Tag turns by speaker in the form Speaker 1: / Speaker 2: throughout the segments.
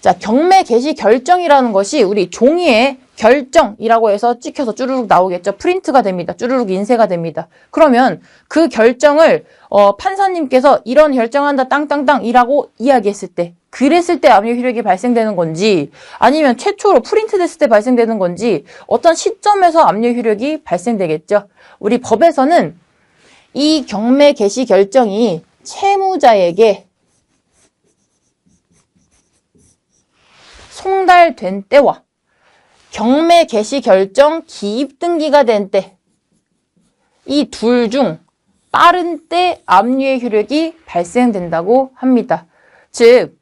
Speaker 1: 자, 경매 개시 결정이라는 것이 우리 종이에 결정이라고 해서 찍혀서 쭈루룩 나오겠죠. 프린트가 됩니다. 쭈루룩 인쇄가 됩니다. 그러면 그 결정을 판사님께서 이런 결정한다 땅땅땅이라고 이야기했을 때, 그랬을 때 압류 효력이 발생되는 건지, 아니면 최초로 프린트됐을 때 발생되는 건지, 어떤 시점에서 압류 효력이 발생되겠죠. 우리 법에서는 이 경매 개시 결정이 채무자에게 송달된 때와 경매 개시 결정 기입 등기가 된 때, 이 둘 중 빠른 때 압류의 효력이 발생된다고 합니다. 즉,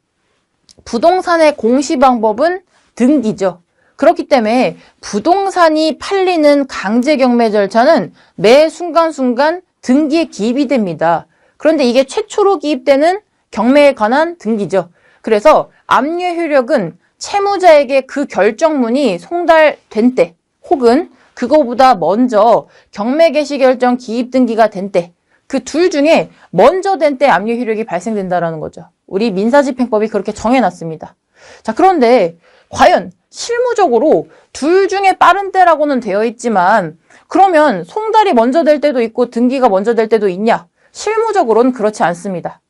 Speaker 1: 부동산의 공시 방법은 등기죠. 그렇기 때문에 부동산이 팔리는 강제 경매 절차는 매 순간순간 등기에 기입이 됩니다. 그런데 이게 최초로 기입되는 경매에 관한 등기죠. 그래서 압류의 효력은 채무자에게 그 결정문이 송달된 때, 혹은 그거보다 먼저 경매 개시 결정 기입 등기가 된 때, 그 둘 중에 먼저 된 때 압류 효력이 발생된다는 거죠. 우리 민사집행법이 그렇게 정해놨습니다. 자, 그런데 과연 실무적으로 둘 중에 빠른 때라고는 되어 있지만, 그러면 송달이 먼저 될 때도 있고 등기가 먼저 될 때도 있냐? 실무적으로는 그렇지 않습니다.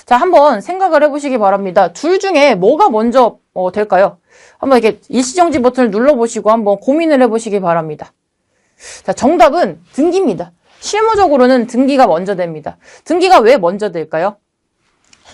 Speaker 1: 자, 한번 생각을 해보시기 바랍니다. 둘 중에 뭐가 먼저 될까요? 한번 이렇게 일시정지 버튼을 눌러보시고 한번 고민을 해보시기 바랍니다. 자, 정답은 등기입니다. 실무적으로는 등기가 먼저 됩니다. 등기가 왜 먼저 될까요?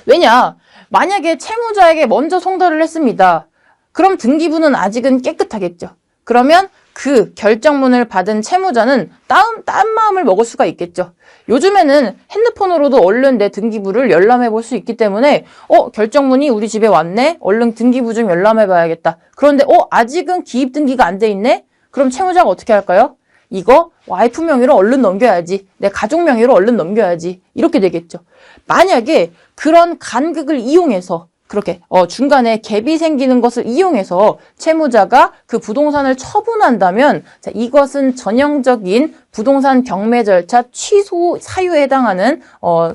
Speaker 1: 왜냐? 만약에 채무자에게 먼저 송달을 했습니다. 그럼 등기부는 아직은 깨끗하겠죠. 그러면 그 결정문을 받은 채무자는 딴 마음을 먹을 수가 있겠죠. 요즘에는 핸드폰으로도 얼른 내 등기부를 열람해 볼 수 있기 때문에 결정문이 우리 집에 왔네? 얼른 등기부 좀 열람해 봐야겠다. 그런데 아직은 기입 등기가 안 돼 있네? 그럼 채무자가 어떻게 할까요? 이거 와이프 명의로 얼른 넘겨야지. 내 가족 명의로 얼른 넘겨야지. 이렇게 되겠죠. 만약에 그런 간극을 이용해서 그렇게 중간에 갭이 생기는 것을 이용해서 채무자가 그 부동산을 처분한다면, 자, 이것은 전형적인 부동산 경매 절차 취소 사유에 해당하는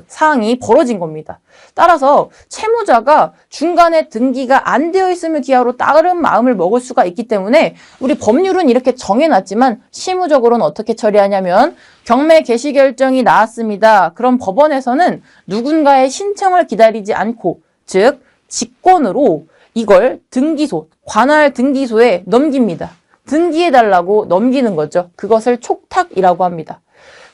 Speaker 1: 사항이 벌어진 겁니다. 따라서 채무자가 중간에 등기가 안 되어 있음을 기하로 다른 마음을 먹을 수가 있기 때문에 우리 법률은 이렇게 정해놨지만 실무적으로는 어떻게 처리하냐면, 경매 개시 결정이 나왔습니다. 그럼 법원에서는 누군가의 신청을 기다리지 않고, 즉 직권으로 이걸 등기소, 관할 등기소에 넘깁니다. 등기해달라고 넘기는 거죠. 그것을 촉탁이라고 합니다.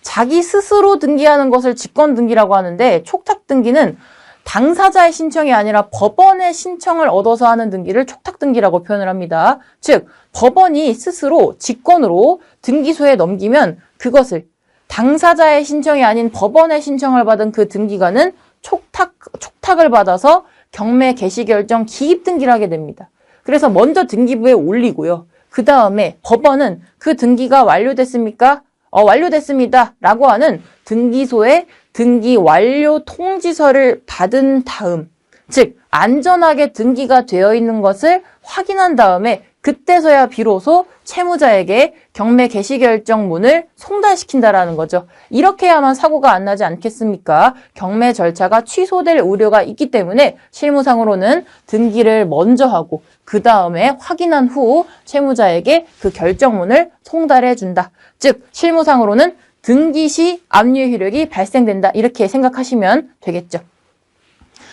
Speaker 1: 자기 스스로 등기하는 것을 직권 등기라고 하는데, 촉탁 등기는 당사자의 신청이 아니라 법원의 신청을 얻어서 하는 등기를 촉탁 등기라고 표현을 합니다. 즉, 법원이 스스로 직권으로 등기소에 넘기면 그것을 당사자의 신청이 아닌 법원의 신청을 받은 그 등기관은 촉탁을 받아서 경매 개시 결정 기입 등기를 하게 됩니다. 그래서 먼저 등기부에 올리고요. 그 다음에 법원은 그 등기가 완료됐습니까? 완료됐습니다. 라고 하는 등기소에 등기 완료 통지서를 받은 다음, 즉 안전하게 등기가 되어 있는 것을 확인한 다음에 그때서야 비로소 채무자에게 경매 개시 결정문을 송달시킨다라는 거죠. 이렇게 해야만 사고가 안 나지 않겠습니까? 경매 절차가 취소될 우려가 있기 때문에 실무상으로는 등기를 먼저 하고 그 다음에 확인한 후 채무자에게 그 결정문을 송달해 준다. 즉 실무상으로는 등기 시 압류 효력이 발생된다. 이렇게 생각하시면 되겠죠.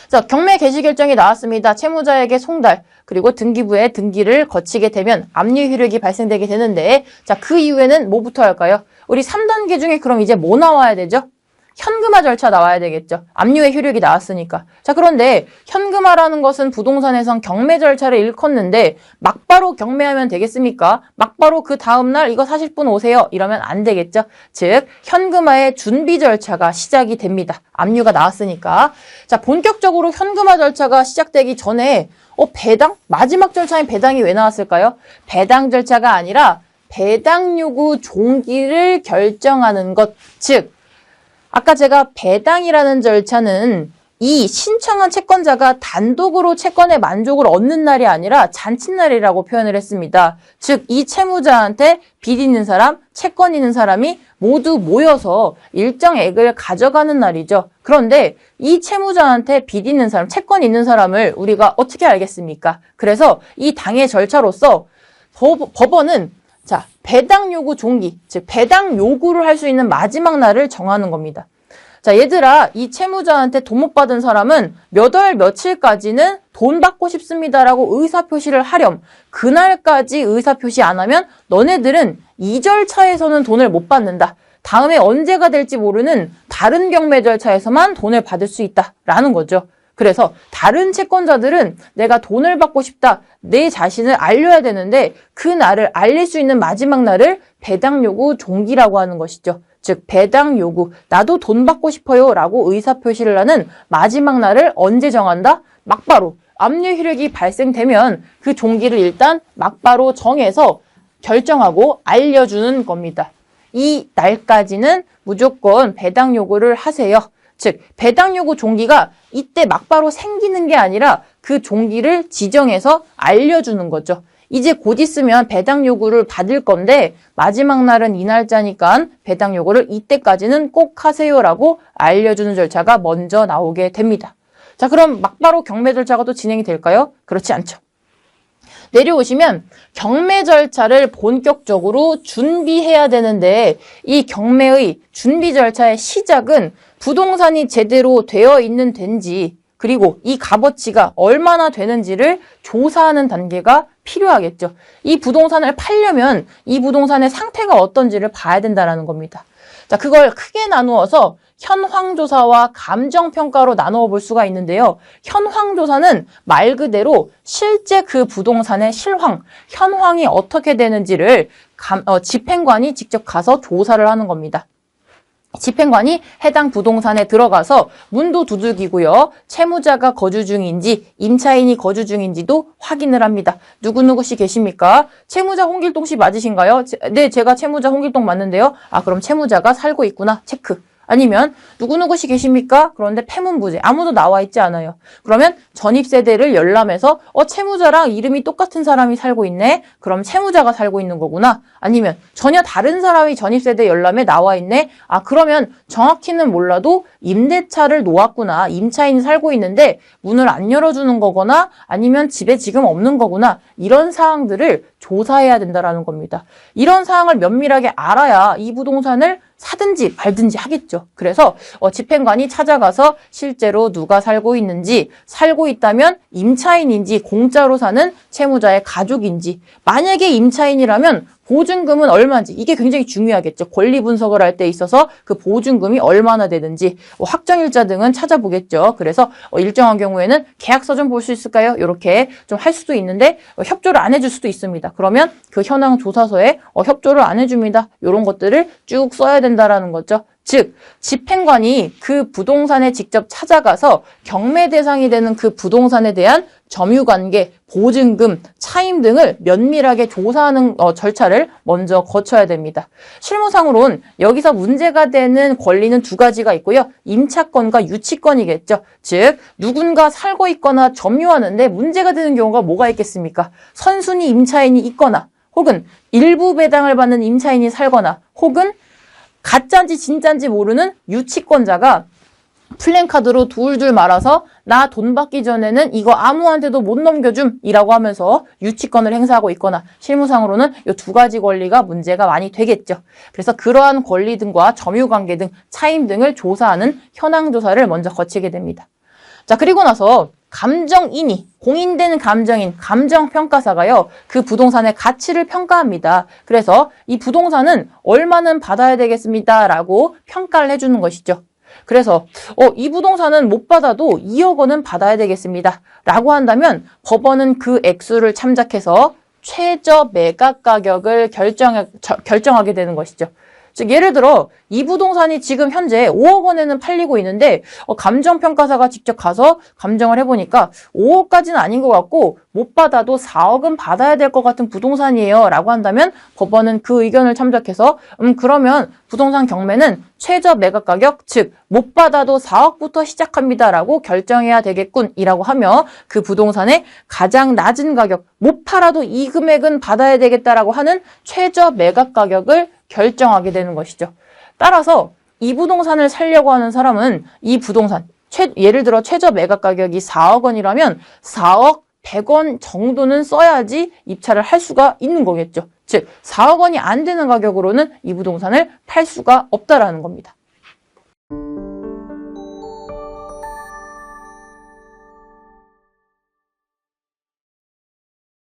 Speaker 1: 자, 경매 개시 결정이 나왔습니다. 채무자에게 송달, 그리고 등기부에 등기를 거치게 되면 압류 효력이 발생되게 되는데, 자, 그 이후에는 뭐부터 할까요? 우리 3단계 중에 그럼 이제 뭐 나와야 되죠? 현금화 절차 나와야 되겠죠. 압류의 효력이 나왔으니까. 자, 그런데 현금화라는 것은 부동산에선 경매 절차를 일컫는데 막바로 경매하면 되겠습니까? 막바로 그 다음날 이거 사실 분 오세요. 이러면 안 되겠죠. 즉 현금화의 준비 절차가 시작이 됩니다. 압류가 나왔으니까. 자, 본격적으로 현금화 절차가 시작되기 전에 배당? 마지막 절차인 배당이 왜 나왔을까요? 배당 절차가 아니라 배당 요구 종기를 결정하는 것. 즉 아까 제가 배당이라는 절차는 이 신청한 채권자가 단독으로 채권의 만족을 얻는 날이 아니라 잔칫날이라고 표현을 했습니다. 즉, 이 채무자한테 빚 있는 사람, 채권 있는 사람이 모두 모여서 일정액을 가져가는 날이죠. 그런데 이 채무자한테 빚 있는 사람, 채권 있는 사람을 우리가 어떻게 알겠습니까? 그래서 이 당해 절차로서 법원은 배당 요구 종기, 즉 배당 요구를 할 수 있는 마지막 날을 정하는 겁니다. 자, 얘들아, 이 채무자한테 돈 못 받은 사람은 몇 월 며칠까지는 돈 받고 싶습니다라고 의사표시를 하렴. 그날까지 의사표시 안 하면 너네들은 이 절차에서는 돈을 못 받는다. 다음에 언제가 될지 모르는 다른 경매 절차에서만 돈을 받을 수 있다라는 거죠. 그래서 다른 채권자들은 내가 돈을 받고 싶다, 내 자신을 알려야 되는데 그 날을 알릴 수 있는 마지막 날을 배당 요구 종기라고 하는 것이죠. 즉 배당 요구, 나도 돈 받고 싶어요 라고 의사표시를 하는 마지막 날을 언제 정한다? 막바로 압류 효력이 발생되면 그 종기를 일단 막바로 정해서 결정하고 알려주는 겁니다. 이 날까지는 무조건 배당 요구를 하세요. 즉 배당 요구 종기가 이때 막바로 생기는 게 아니라 그 종기를 지정해서 알려주는 거죠. 이제 곧 있으면 배당 요구를 받을 건데 마지막 날은 이 날짜니까 배당 요구를 이때까지는 꼭 하세요라고 알려주는 절차가 먼저 나오게 됩니다. 자, 그럼 막바로 경매 절차가 또 진행이 될까요? 그렇지 않죠. 내려오시면 경매 절차를 본격적으로 준비해야 되는데 이 경매의 준비 절차의 시작은 부동산이 제대로 되어 있는 된지 그리고 이 값어치가 얼마나 되는지를 조사하는 단계가 필요하겠죠. 이 부동산을 팔려면 이 부동산의 상태가 어떤지를 봐야 된다는 겁니다. 자, 그걸 크게 나누어서 현황조사와 감정평가로 나누어 볼 수가 있는데요. 현황조사는 말 그대로 실제 그 부동산의 실황, 현황이 어떻게 되는지를 집행관이 직접 가서 조사를 하는 겁니다. 집행관이 해당 부동산에 들어가서 문도 두들기고요. 채무자가 거주 중인지 임차인이 거주 중인지도 확인을 합니다. 누구누구 씨 계십니까? 채무자 홍길동 씨 맞으신가요? 네, 제가 채무자 홍길동 맞는데요. 아, 그럼 채무자가 살고 있구나. 체크. 아니면 누구누구 씨 계십니까? 그런데 폐문부재 아무도 나와 있지 않아요. 그러면 전입세대를 열람해서 채무자랑 이름이 똑같은 사람이 살고 있네. 그럼 채무자가 살고 있는 거구나. 아니면 전혀 다른 사람이 전입세대 열람에 나와 있네. 아, 그러면 정확히는 몰라도 임대차를 놓았구나. 임차인이 살고 있는데 문을 안 열어주는 거거나 아니면 집에 지금 없는 거구나. 이런 사항들을 조사해야 된다는 겁니다. 이런 사항을 면밀하게 알아야 이 부동산을 사든지 말든지 하겠죠. 그래서 집행관이 찾아가서 실제로 누가 살고 있는지, 살고 있다면 임차인인지 공짜로 사는 채무자의 가족인지, 만약에 임차인이라면 보증금은 얼마인지, 이게 굉장히 중요하겠죠. 권리 분석을 할 때 있어서 그 보증금이 얼마나 되는지, 확정일자 등은 찾아보겠죠. 그래서 일정한 경우에는 계약서 좀 볼 수 있을까요? 이렇게 좀 할 수도 있는데 협조를 안 해줄 수도 있습니다. 그러면 그 현황 조사서에 협조를 안 해줍니다. 이런 것들을 쭉 써야 된다라는 거죠. 즉, 집행관이 그 부동산에 직접 찾아가서 경매 대상이 되는 그 부동산에 대한 점유관계, 보증금, 차임 등을 면밀하게 조사하는 절차를 먼저 거쳐야 됩니다. 실무상으로는 여기서 문제가 되는 권리는 두 가지가 있고요. 임차권과 유치권이겠죠. 즉, 누군가 살고 있거나 점유하는데 문제가 되는 경우가 뭐가 있겠습니까? 선순위 임차인이 있거나 혹은 일부 배당을 받는 임차인이 살거나 혹은 가짜인지 진짜인지 모르는 유치권자가 플랜카드로 둘둘 말아서 나 돈 받기 전에는 이거 아무한테도 못 넘겨줌 이라고 하면서 유치권을 행사하고 있거나 실무상으로는 이 두 가지 권리가 문제가 많이 되겠죠. 그래서 그러한 권리 등과 점유관계 등 차임 등을 조사하는 현황조사를 먼저 거치게 됩니다. 자, 그리고 나서 감정인이, 공인된 감정인, 감정평가사가요, 그 부동산의 가치를 평가합니다. 그래서 이 부동산은 얼마는 받아야 되겠습니다 라고 평가를 해주는 것이죠. 그래서 이 부동산은 못 받아도 2억 원은 받아야 되겠습니다 라고 한다면 법원은 그 액수를 참작해서 최저 매각 가격을 결정하게 되는 것이죠. 즉 예를 들어 이 부동산이 지금 현재 5억 원에는 팔리고 있는데 감정평가사가 직접 가서 감정을 해보니까 5억까지는 아닌 것 같고 못 받아도 4억은 받아야 될 것 같은 부동산이에요 라고 한다면 법원은 그 의견을 참작해서 그러면 부동산 경매는 최저 매각 가격, 즉 못 받아도 4억부터 시작합니다라고 결정해야 되겠군이라고 하며 그 부동산의 가장 낮은 가격, 못 팔아도 이 금액은 받아야 되겠다라고 하는 최저 매각 가격을 결정하게 되는 것이죠. 따라서 이 부동산을 살려고 하는 사람은 이 부동산, 예를 들어 최저 매각 가격이 4억 원이라면 4억 100원 정도는 써야지 입찰을 할 수가 있는 거겠죠. 즉 4억 원이 안 되는 가격으로는 이 부동산을 팔 수가 없다라는 겁니다.